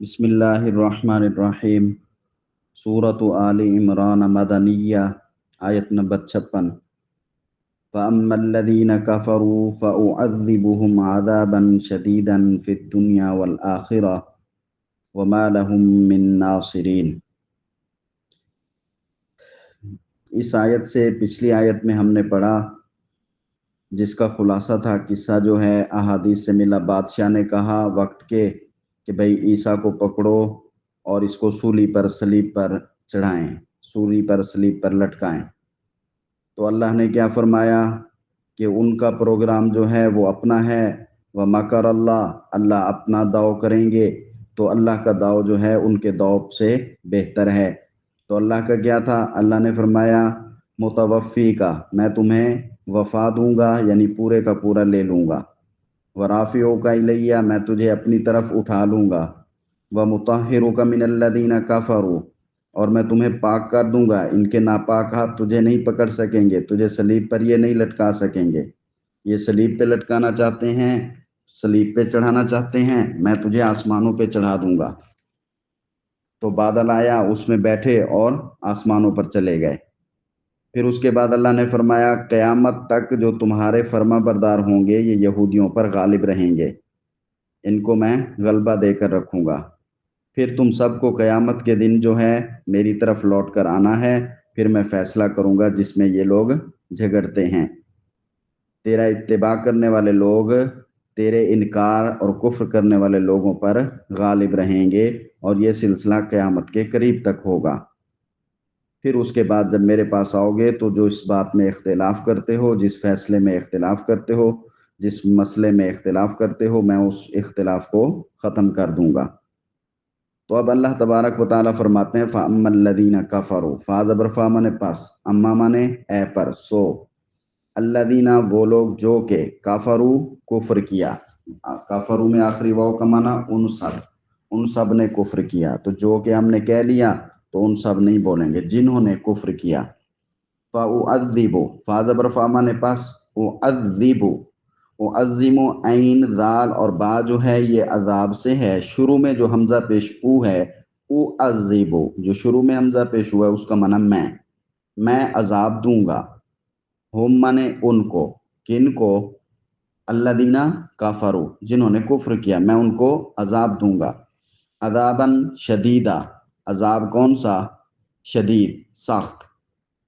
بسم اللہ الرحمن الرحیم۔ سورۃ آل عمران مدنیہ، آیت نمبر 56۔ فَأَمَّا الَّذِينَ كَفَرُوا فَأُعَذِّبُهُمْ عَذَابًا شَدِيدًا فِي الدُّنْيَا وَالْآخِرَةِ وَمَا لَهُم مِّن نَّاصِرِينَ۔ اس آیت سے پچھلی آیت میں ہم نے پڑھا جس کا خلاصہ تھا قصہ جو ہے احادیث سے ملا۔ بادشاہ نے کہا وقت کے کہ بھئی عیسیٰ کو پکڑو اور اس کو سولی پر صلیب پر چڑھائیں، سولی پر صلیب پر لٹکائیں۔ تو اللہ نے کیا فرمایا کہ ان کا پروگرام جو ہے وہ اپنا ہے، وَمَكَرَ اللَّهُ، اللہ اپنا داؤ کریں گے، تو اللہ کا داؤ جو ہے ان کے داؤ سے بہتر ہے۔ تو اللہ کا کیا تھا؟ اللہ نے فرمایا متوفی کا، میں تمہیں وفا دوں گا، یعنی پورے کا پورا لے لوں گا۔ وَرَافِعُكَ إِلَيَّ، میں تجھے اپنی طرف اٹھا لوں گا۔ وَمُطَهِّرُكَ مِنَ الَّذِينَ كَفَرُوا، اور میں تمہیں پاک کر دوں گا، ان کے ناپاک ہاتھ تجھے نہیں پکڑ سکیں گے، تجھے صلیب پر یہ نہیں لٹکا سکیں گے۔ یہ صلیب پہ لٹکانا چاہتے ہیں، صلیب پہ چڑھانا چاہتے ہیں، میں تجھے آسمانوں پہ چڑھا دوں گا۔ تو بادل آیا، اس میں بیٹھے اور آسمانوں پر چلے گئے۔ پھر اس کے بعد اللہ نے فرمایا قیامت تک جو تمہارے فرما بردار ہوں گے یہ یہودیوں پر غالب رہیں گے، ان کو میں غلبہ دے کر رکھوں گا۔ پھر تم سب کو قیامت کے دن جو ہے میری طرف لوٹ کر آنا ہے، پھر میں فیصلہ کروں گا جس میں یہ لوگ جھگڑتے ہیں۔ تیرا اتباع کرنے والے لوگ تیرے انکار اور کفر کرنے والے لوگوں پر غالب رہیں گے، اور یہ سلسلہ قیامت کے قریب تک ہوگا۔ پھر اس کے بعد جب میرے پاس آؤ گے تو جو اس بات میں اختلاف کرتے ہو، جس فیصلے میں اختلاف کرتے ہو، جس مسئلے میں اختلاف کرتے ہو، میں اس اختلاف کو ختم کر دوں گا۔ تو اب اللہ تبارک و تعالیٰ فرماتے ہیں فَأَمَّا الَّذِينَ كَفَرُوا، فا زبر فا مانے پس، اما مانے اے پر، سو الَّذِينَ وہ لوگ جو کہ کافرو کفر کیا، کافرو میں آخری واو کا معنی ان سب نے کفر کیا۔ تو جو کہ ہم نے کہہ لیا تو ان سب نہیں بولیں گے، جنہوں نے کفر کیا۔ فَأُعَذِّبُ، فا زبر فا مانے پس، اُعَذِّبُ، معظم عین ذال اور با جو ہے یہ عذاب سے ہے۔ شروع میں جو حمزہ پیش او ہے، او عذیب، جو شروع میں حمزہ پیش ہوا ہے اس کا معنی میں عذاب دوں گا۔ ہم مانے ان کو، کن کو؟ الذین کفروا، جنہوں نے کفر کیا، میں ان کو عذاب دوں گا۔ عذاباً شدیدا، عذاب کون سا؟ شدید، سخت۔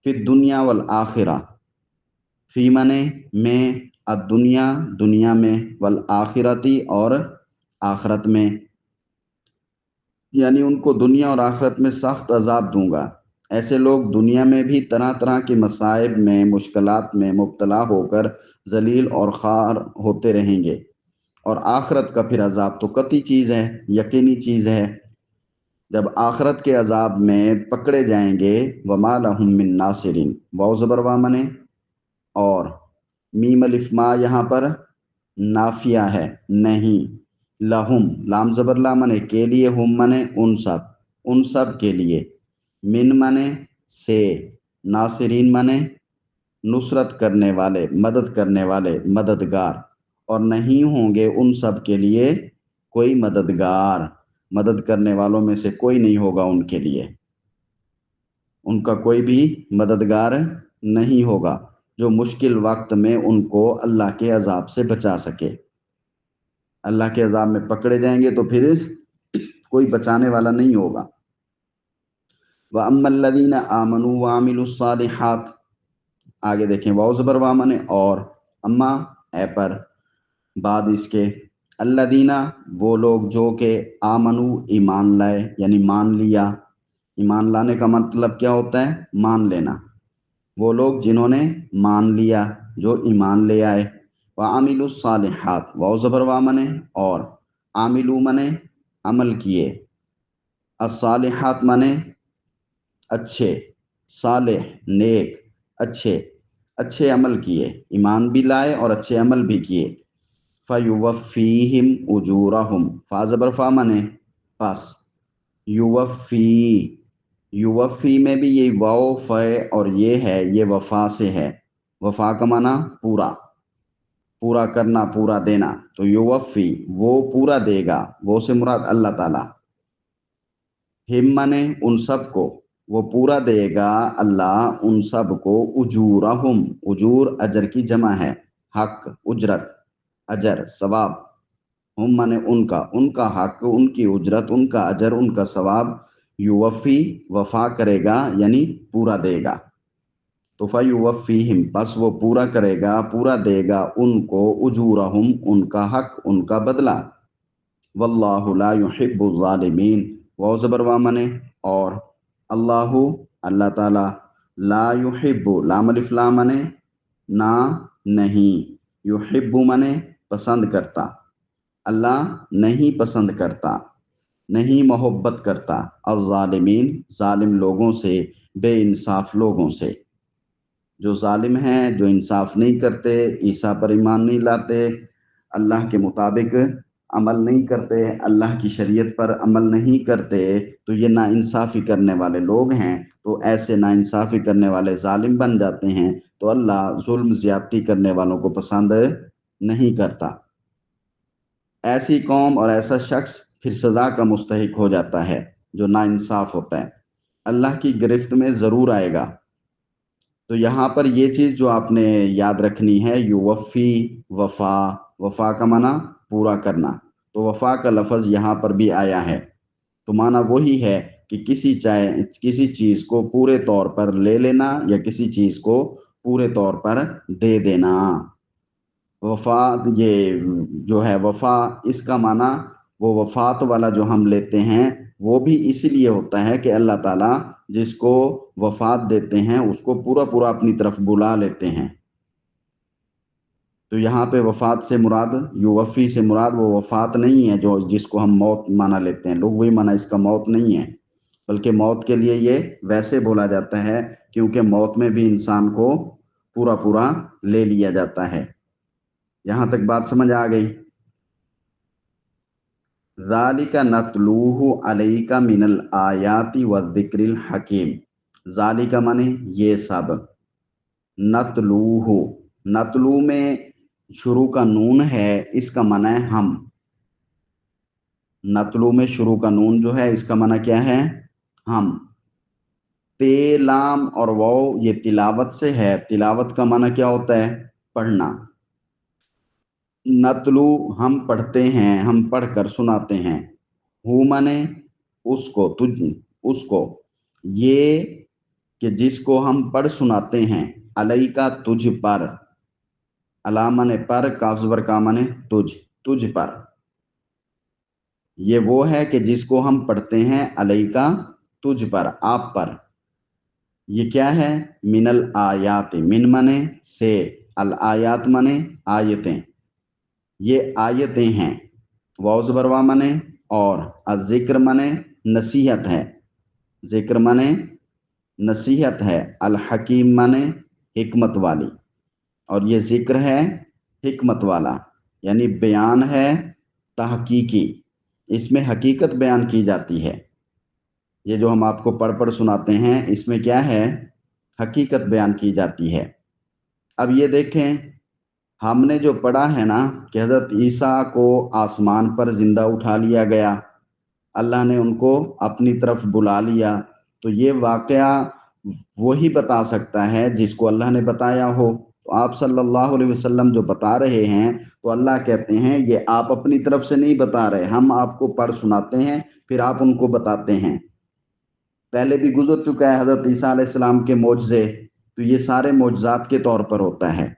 فی الدنیا والآخرہ، فی مانے میں، الدنیا دنیا میں، والآخرتی اور آخرت میں، یعنی ان کو دنیا اور آخرت میں سخت عذاب دوں گا۔ ایسے لوگ دنیا میں بھی طرح طرح کے مصائب میں، مشکلات میں مبتلا ہو کر ذلیل اور خوار ہوتے رہیں گے، اور آخرت کا پھر عذاب تو قطعی چیز ہے، یقینی چیز ہے۔ جب آخرت کے عذاب میں پکڑے جائیں گے، وَمَا لَهُم مِّن نَاصِرِينَ، واو زبر وا منے اور، میم الف ما یہاں پر نافیہ ہے، نہیں، لہم لام زبر لا منے کے لیے، ہم منے ان سب کے لیے، من منے سے، ناصرین منے نصرت کرنے والے، مدد کرنے والے، مددگار، اور نہیں ہوں گے ان سب کے لیے کوئی مددگار، مدد کرنے والوں میں سے کوئی نہیں ہوگا ان کے لیے، ان کا کوئی بھی مددگار نہیں ہوگا جو مشکل وقت میں ان کو اللہ کے عذاب سے بچا سکے۔ اللہ کے عذاب میں پکڑے جائیں گے تو پھر کوئی بچانے والا نہیں ہوگا۔ وَأَمَّا الَّذِينَ آمَنُوا وَعَمِلُوا الصَّالِحَاتِ، آگے دیکھیں، واو زبر وا منے اور، اما اے پر، بعد اس کے، الذین وہ لوگ جو کہ آمنو ایمان لائے، یعنی مان لیا۔ ایمان لانے کا مطلب کیا ہوتا ہے؟ مان لینا۔ وہ لوگ جنہوں نے مان لیا، جو ایمان لے آئے۔ وعملوا الصالحات، واو زبر وا منے اور، عاملو منے عمل کیے، الصالحات منے اچھے، صالح نیک، اچھے عمل کیے، ایمان بھی لائے اور اچھے عمل بھی کیے۔ فَيُوَفِّيهِمْ أُجُورَهُمْ، فا زبر فا منے پس، یوفی میں بھی یہ واو فے اور یہ ہے، یہ وفا سے ہے۔ وفا کا معنی پورا کرنا، پورا دینا۔ تو یوفی وہ پورا دے گا، وہ سے مراد اللہ تعالیٰ۔ ہم مانے ان سب کو، وہ پورا دے گا اللہ ان سب کو، اجورہم، اجور اجر کی جمع ہے، حق اجرت، اجر ثواب، ہم مانے ان کا حق، ان کی اجرت، ان کا اجر، ان کا ثواب، یوفی وفا کرے گا یعنی پورا دے گا، تو فیوفیہم پس وہ پورا کرے گا، پورا دے گا ان کو، اجورہم ان کا حق، ان کا بدلہ، واللہ لا یحب الظالمین، واو زبر وا منے اور، اللہ اللہ تعالی، لا یحب لام الف لام منے نہ نہیں، یحب منے پسند کرتا، اللہ نہیں پسند کرتا، نہیں محبت کرتا، الظالمین ظالم لوگوں سے، بے انصاف لوگوں سے، جو ظالم ہیں، جو انصاف نہیں کرتے، عیسیٰ پر ایمان نہیں لاتے، اللہ کے مطابق عمل نہیں کرتے، اللہ کی شریعت پر عمل نہیں کرتے، تو یہ ناانصافی کرنے والے لوگ ہیں، تو ایسے ناانصافی کرنے والے ظالم بن جاتے ہیں، تو اللہ ظلم زیادتی کرنے والوں کو پسند نہیں کرتا، ایسی قوم اور ایسا شخص پھر سزا کا مستحق ہو جاتا ہے جو ناانصاف ہوتا ہے، اللہ کی گرفت میں ضرور آئے گا۔ تو یہاں پر یہ چیز جو آپ نے یاد رکھنی ہے، یوفی، وفا، وفا کا معنی پورا کرنا، تو وفا کا لفظ یہاں پر بھی آیا ہے، تو معنی وہی ہے کہ کسی چیز کو پورے طور پر لے لینا یا کسی چیز کو پورے طور پر دے دینا۔ وفا یہ جو ہے وفا، اس کا معنی وہ وفات والا جو ہم لیتے ہیں وہ بھی اسی لیے ہوتا ہے کہ اللہ تعالیٰ جس کو وفات دیتے ہیں اس کو پورا پورا اپنی طرف بلا لیتے ہیں، تو یہاں پہ وفات سے مراد، یوفی سے مراد وہ وفات نہیں ہے جو جس کو ہم موت مانا لیتے ہیں، لوگ وہی مانا اس کا موت نہیں ہے، بلکہ موت کے لیے یہ ویسے بولا جاتا ہے کیونکہ موت میں بھی انسان کو پورا پورا لے لیا جاتا ہے۔ یہاں تک بات سمجھ آ گئی؟ ذالک نتلوہ علیک من الآیات والذکر الحکیم، ذالک مانے یہ سب، نتلوہ، نتلو میں شروع کا نون ہے، اس کا معنی ہے ہم، نتلو میں شروع کا نون جو ہے اس کا معنی کیا ہے؟ ہم، تے لام اور واو یہ تلاوت سے ہے، تلاوت کا معنی کیا ہوتا ہے؟ پڑھنا، نتلو ہم پڑھتے ہیں، ہم پڑھ کر سناتے ہیں، ہو مانے اس کو، اس کو، یہ کہ جس کو ہم پڑھ سناتے ہیں، علیہ کا تجھ پر، علی مانے پر، کاف زبر کا مانے تجھ پر، یہ وہ ہے کہ جس کو ہم پڑھتے ہیں، علیہ کا تجھ پر، آپ پر، یہ کیا ہے؟ من الآیات، من مانے سے، الآیات مانے آیتیں، یہ آیتیں ہیں، واو زبر وا مانے اور، الذکر مانے نصیحت ہے، ذکر مانے نصیحت ہے، الحکیم مانے حکمت والی، اور یہ ذکر ہے حکمت والا، یعنی بیان ہے تحقیقی، اس میں حقیقت بیان کی جاتی ہے، یہ جو ہم آپ کو پڑھ سناتے ہیں اس میں کیا ہے؟ حقیقت بیان کی جاتی ہے۔ اب یہ دیکھیں، ہم نے جو پڑھا ہے نا کہ حضرت عیسیٰ کو آسمان پر زندہ اٹھا لیا گیا، اللہ نے ان کو اپنی طرف بلا لیا، تو یہ واقعہ وہی بتا سکتا ہے جس کو اللہ نے بتایا ہو، تو آپ صلی اللہ علیہ وسلم جو بتا رہے ہیں تو اللہ کہتے ہیں یہ آپ اپنی طرف سے نہیں بتا رہے، ہم آپ کو پڑھ سناتے ہیں پھر آپ ان کو بتاتے ہیں، پہلے بھی گزر چکا ہے حضرت عیسیٰ علیہ السلام کے معجزے، تو یہ سارے معجزات کے طور پر ہوتا ہے۔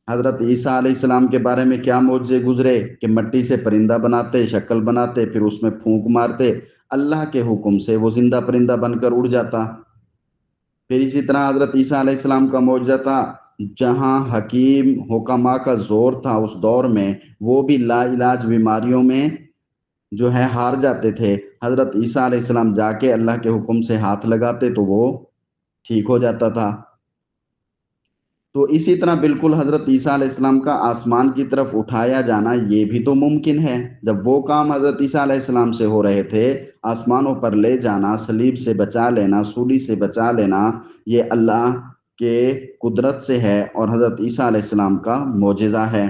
حضرت عیسیٰ علیہ السلام کے بارے میں کیا معجزے گزرے کہ مٹی سے پرندہ بناتے، شکل بناتے، پھر اس میں پھونک مارتے، اللہ کے حکم سے وہ زندہ پرندہ بن کر اڑ جاتا۔ پھر اسی طرح حضرت عیسیٰ علیہ السلام کا معجزہ تھا، جہاں حکیم حکما کا زور تھا اس دور میں، وہ بھی لا علاج بیماریوں میں جو ہے ہار جاتے تھے، حضرت عیسیٰ علیہ السلام جا کے اللہ کے حکم سے ہاتھ لگاتے تو وہ ٹھیک ہو جاتا تھا۔ تو اسی طرح بالکل حضرت عیسیٰ علیہ السلام کا آسمان کی طرف اٹھایا جانا یہ بھی تو ممکن ہے، جب وہ کام حضرت عیسیٰ علیہ السلام سے ہو رہے تھے، آسمانوں پر لے جانا، صلیب سے بچا لینا، سولی سے بچا لینا، یہ اللہ کے قدرت سے ہے اور حضرت عیسیٰ علیہ السلام کا معجزہ ہے۔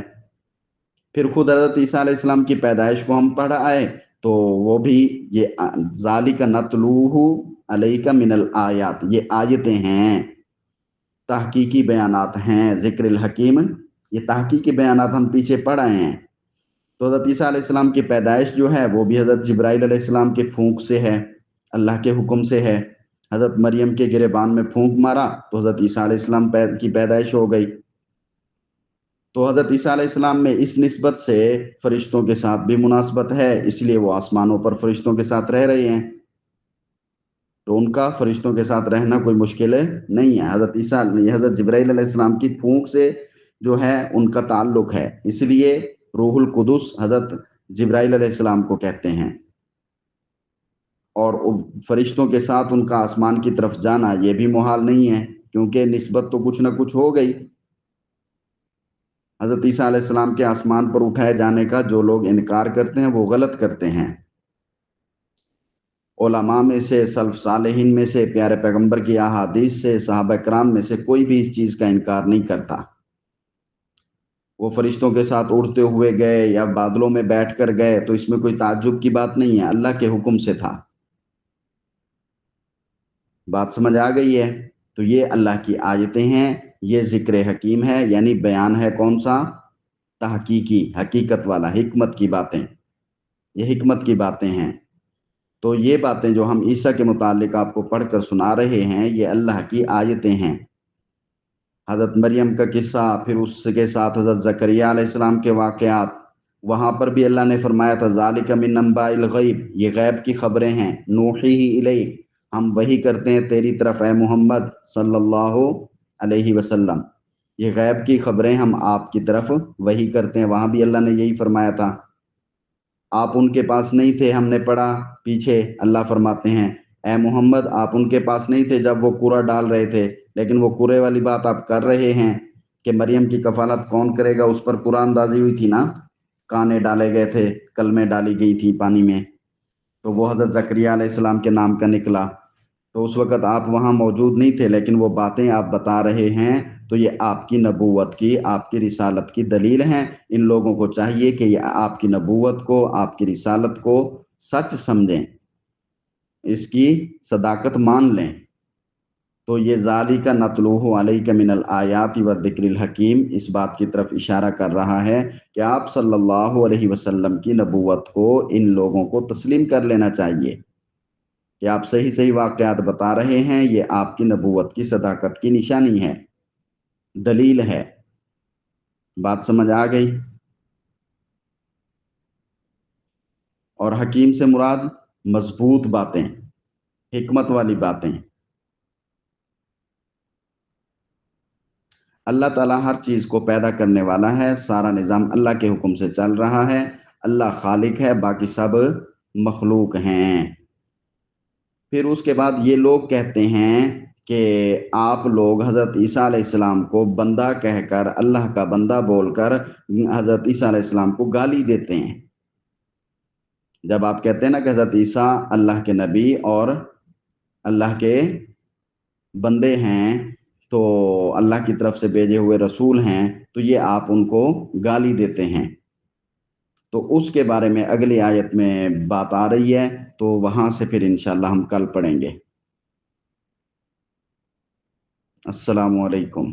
پھر خود حضرت عیسیٰ علیہ السلام کی پیدائش کو ہم پڑھ آئے، تو وہ بھی یہ ذالک نتلوہ علیک من الآیات، یہ آیتیں ہیں، تحقیقی بیانات ہیں، ذکر الحکیم، یہ تحقیقی بیانات ہم پیچھے پڑھ آئے ہیں۔ تو حضرت عیسیٰ علیہ السلام کی پیدائش جو ہے وہ بھی حضرت جبرائیل علیہ السلام کے پھونک سے ہے، اللہ کے حکم سے ہے۔ حضرت مریم کے گریبان میں پھونک مارا تو حضرت عیسیٰ علیہ السلام کی پیدائش ہو گئی۔ تو حضرت عیسیٰ علیہ السلام میں اس نسبت سے فرشتوں کے ساتھ بھی مناسبت ہے، اس لیے وہ آسمانوں پر فرشتوں کے ساتھ رہ رہے ہیں، تو ان کا فرشتوں کے ساتھ رہنا کوئی مشکل نہیں ہے۔ حضرت عیسیٰ، حضرت جبرائیل علیہ السلام کی پھونک سے جو ہے ان کا تعلق ہے، اس لیے روح القدس حضرت جبرائیل علیہ السلام کو کہتے ہیں۔ اور فرشتوں کے ساتھ ان کا آسمان کی طرف جانا یہ بھی محال نہیں ہے، کیونکہ نسبت تو کچھ نہ کچھ ہو گئی۔ حضرت عیسیٰ علیہ السلام کے آسمان پر اٹھائے جانے کا جو لوگ انکار کرتے ہیں وہ غلط کرتے ہیں۔ علماء میں سے، سلف صالحین میں سے، پیارے پیغمبر کی احادیث سے، صحابہ کرام میں سے کوئی بھی اس چیز کا انکار نہیں کرتا۔ وہ فرشتوں کے ساتھ اڑتے ہوئے گئے یا بادلوں میں بیٹھ کر گئے تو اس میں کوئی تعجب کی بات نہیں ہے، اللہ کے حکم سے تھا۔ بات سمجھ آ گئی ہے؟ تو یہ اللہ کی آیتیں ہیں، یہ ذکر حکیم ہے، یعنی بیان ہے کون سا؟ تحقیقی، حقیقت والا، حکمت کی باتیں، یہ حکمت کی باتیں ہیں۔ تو یہ باتیں جو ہم عیسیٰ کے متعلق آپ کو پڑھ کر سنا رہے ہیں یہ اللہ کی آیتیں ہیں۔ حضرت مریم کا قصہ، پھر اس کے ساتھ حضرت زکریہ علیہ السلام کے واقعات، وہاں پر بھی اللہ نے فرمایا تھا ذالک من انباء الغیب، یہ غیب کی خبریں ہیں، نوحیہ الیک، ہم وحی کرتے ہیں تیری طرف اے محمد صلی اللہ علیہ وسلم، یہ غیب کی خبریں ہم آپ کی طرف وحی کرتے ہیں۔ وہاں بھی اللہ نے یہی فرمایا تھا، آپ ان کے پاس نہیں تھے، ہم نے پڑھا پیچھے، اللہ فرماتے ہیں اے محمد آپ ان کے پاس نہیں تھے جب وہ کوڑا ڈال رہے تھے، لیکن وہ کوڑے والی بات آپ کر رہے ہیں کہ مریم کی کفالت کون کرے گا، اس پر قرآن اندازی ہوئی تھی نا، کانے ڈالے گئے تھے، کلمیں ڈالی گئی تھی پانی میں، تو وہ حضرت زکریہ علیہ السلام کے نام کا نکلا۔ تو اس وقت آپ وہاں موجود نہیں تھے، لیکن وہ باتیں آپ بتا رہے ہیں، تو یہ آپ کی نبوت کی، آپ کی رسالت کی دلیل ہیں۔ ان لوگوں کو چاہیے کہ یہ آپ کی نبوت کو، آپ کی رسالت کو سچ سمجھیں، اس کی صداقت مان لیں۔ تو یہ ذالک نتلوہ علیک من الآیات والذکر الحکیم اس بات کی طرف اشارہ کر رہا ہے کہ آپ صلی اللہ علیہ وسلم کی نبوت کو ان لوگوں کو تسلیم کر لینا چاہیے کہ آپ صحیح صحیح واقعات بتا رہے ہیں، یہ آپ کی نبوت کی صداقت کی نشانی ہے، دلیل ہے۔ بات سمجھ آ گئی؟ اور حکیم سے مراد مضبوط باتیں، حکمت والی باتیں۔ اللہ تعالیٰ ہر چیز کو پیدا کرنے والا ہے، سارا نظام اللہ کے حکم سے چل رہا ہے، اللہ خالق ہے، باقی سب مخلوق ہیں۔ پھر اس کے بعد یہ لوگ کہتے ہیں کہ آپ لوگ حضرت عیسیٰ علیہ السلام کو بندہ کہہ کر، اللہ کا بندہ بول کر حضرت عیسیٰ علیہ السلام کو گالی دیتے ہیں۔ جب آپ کہتے ہیں نا کہ حضرت عیسیٰ اللہ کے نبی اور اللہ کے بندے ہیں، تو اللہ کی طرف سے بھیجے ہوئے رسول ہیں، تو یہ آپ ان کو گالی دیتے ہیں۔ تو اس کے بارے میں اگلی آیت میں بات آ رہی ہے، تو وہاں سے پھر انشاءاللہ ہم کل پڑھیں گے۔ السلام علیکم۔